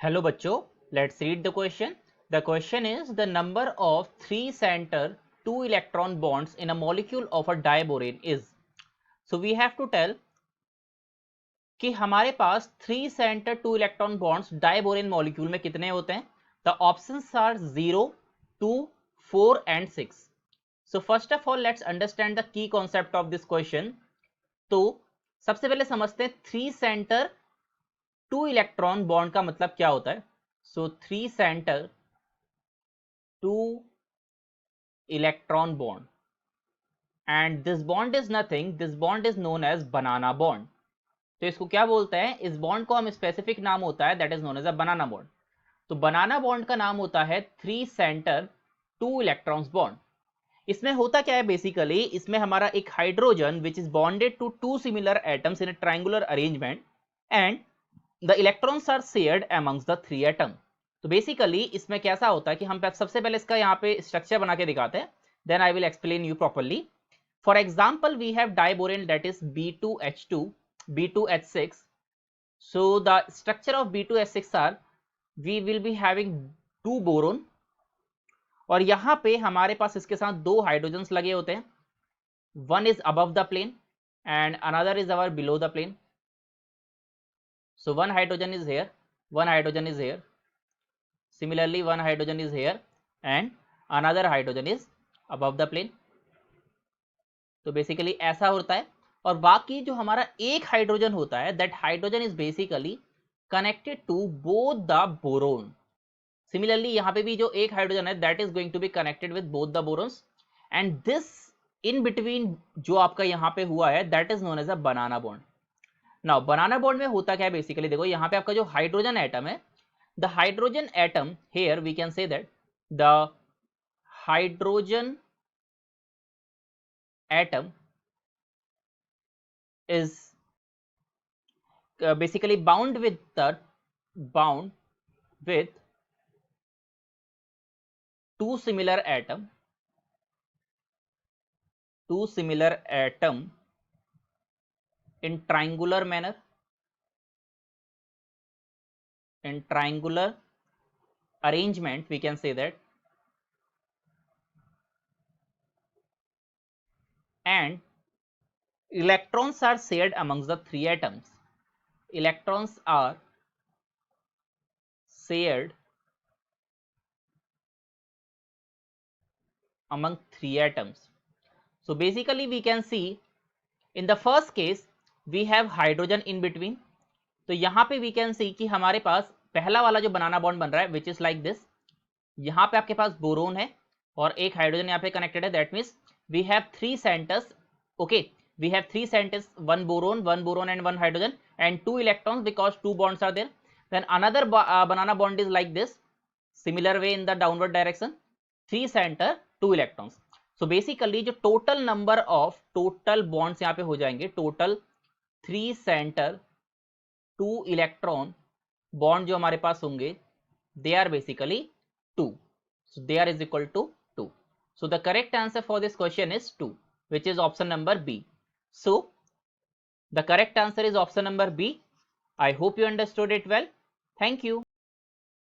Hello बच्चों, let's read the question. The question is the number of 3 centre 2 electron bonds in a molecule of a diborane is. So we have to tell कि हमारे पास 3 centre 2 electron bonds diborane molecule में कितने होते हैं. The options are 0, 2, 4 and 6. So first of all let's understand the key concept of this question. तो सबसे पहले समझते हैं 3 सेंटर 2 इलेक्ट्रॉन बॉन्ड का मतलब क्या होता है. सो 3 centre 2 electron bond, and this bond is nothing, this bond is known as banana bond. तो इसको क्या बोलते हैं, इस बॉन्ड को हम स्पेसिफिक नाम होता है that is known as a banana bond. तो बनाना बॉन्ड का नाम होता है 3 सेंटर 2 इलेक्ट्रॉन्स बॉन्ड. इसमें होता क्या है बेसिकली, इसमें हमारा एक hydrogen which is bonded to 2 similar atoms in a triangular arrangement and the electrons are shared amongst the 3 atom. तो बेसिकली इसमें कैसा होता है कि हम सबसे पहले इसका यहाँ पे स्ट्रक्चर बना के दिखाते हैं, then I will explain you properly. For example, we have diborane that is B2H2, B2H6. So the structure of B2H6 are, we will be having 2 boron और यहाँ पे हमारे पास इसके साथ 2 हाइड्रोजन्स लगे होते हैं. One is above the plane and another is our below the plane. So one hydrogen is here, one hydrogen is here. Similarly, one hydrogen is here and another hydrogen is above the plane. तो basically ऐसा होता है. और बाकी जो हमारा एक hydrogen होता है, that hydrogen is basically connected to both the boron. Similarly यहाँ पे भी जो एक हाइड्रोजन है that is going to be connected with both the borons and this in between जो आपका यहाँ पे हुआ है that is known as a banana bond. Now banana bond में होता क्या है बेसिकली, देखो यहाँ पे आपका जो हाइड्रोजन एटम है, the hydrogen atom here we can say that the hydrogen atom is basically bound with two similar atom in triangular manner, in triangular arrangement we can say that, and electrons are shared amongst the 3 atoms. Electrons are shared among 3 atoms. So basically we can see in the first case we have hydrogen in between. तो यहाँ पे we can see कि हमारे पास पहला वाला जो बनाना bond बन रहा है which is like this. यहाँ पे आपके पास बोरोन है और एक हाइड्रोजन यहाँ पे कनेक्टेड है, that means we have 3 centres. Okay, we have 3 centres, one boron and one hydrogen and 2 electrons because 2 bonds are there. Then another banana bond is like this, similar way in the downward direction, 3 center 2 electrons. So basically जो total number of total bonds यहाँ पे हो जाएंगे, total 3 centre 2 electron bond जो हमारे पास होंगे they are basically 2. So there is equal to 2. So the correct answer for this question is 2, which is option number B. So the correct answer is option number B. I hope you understood it well. Thank you.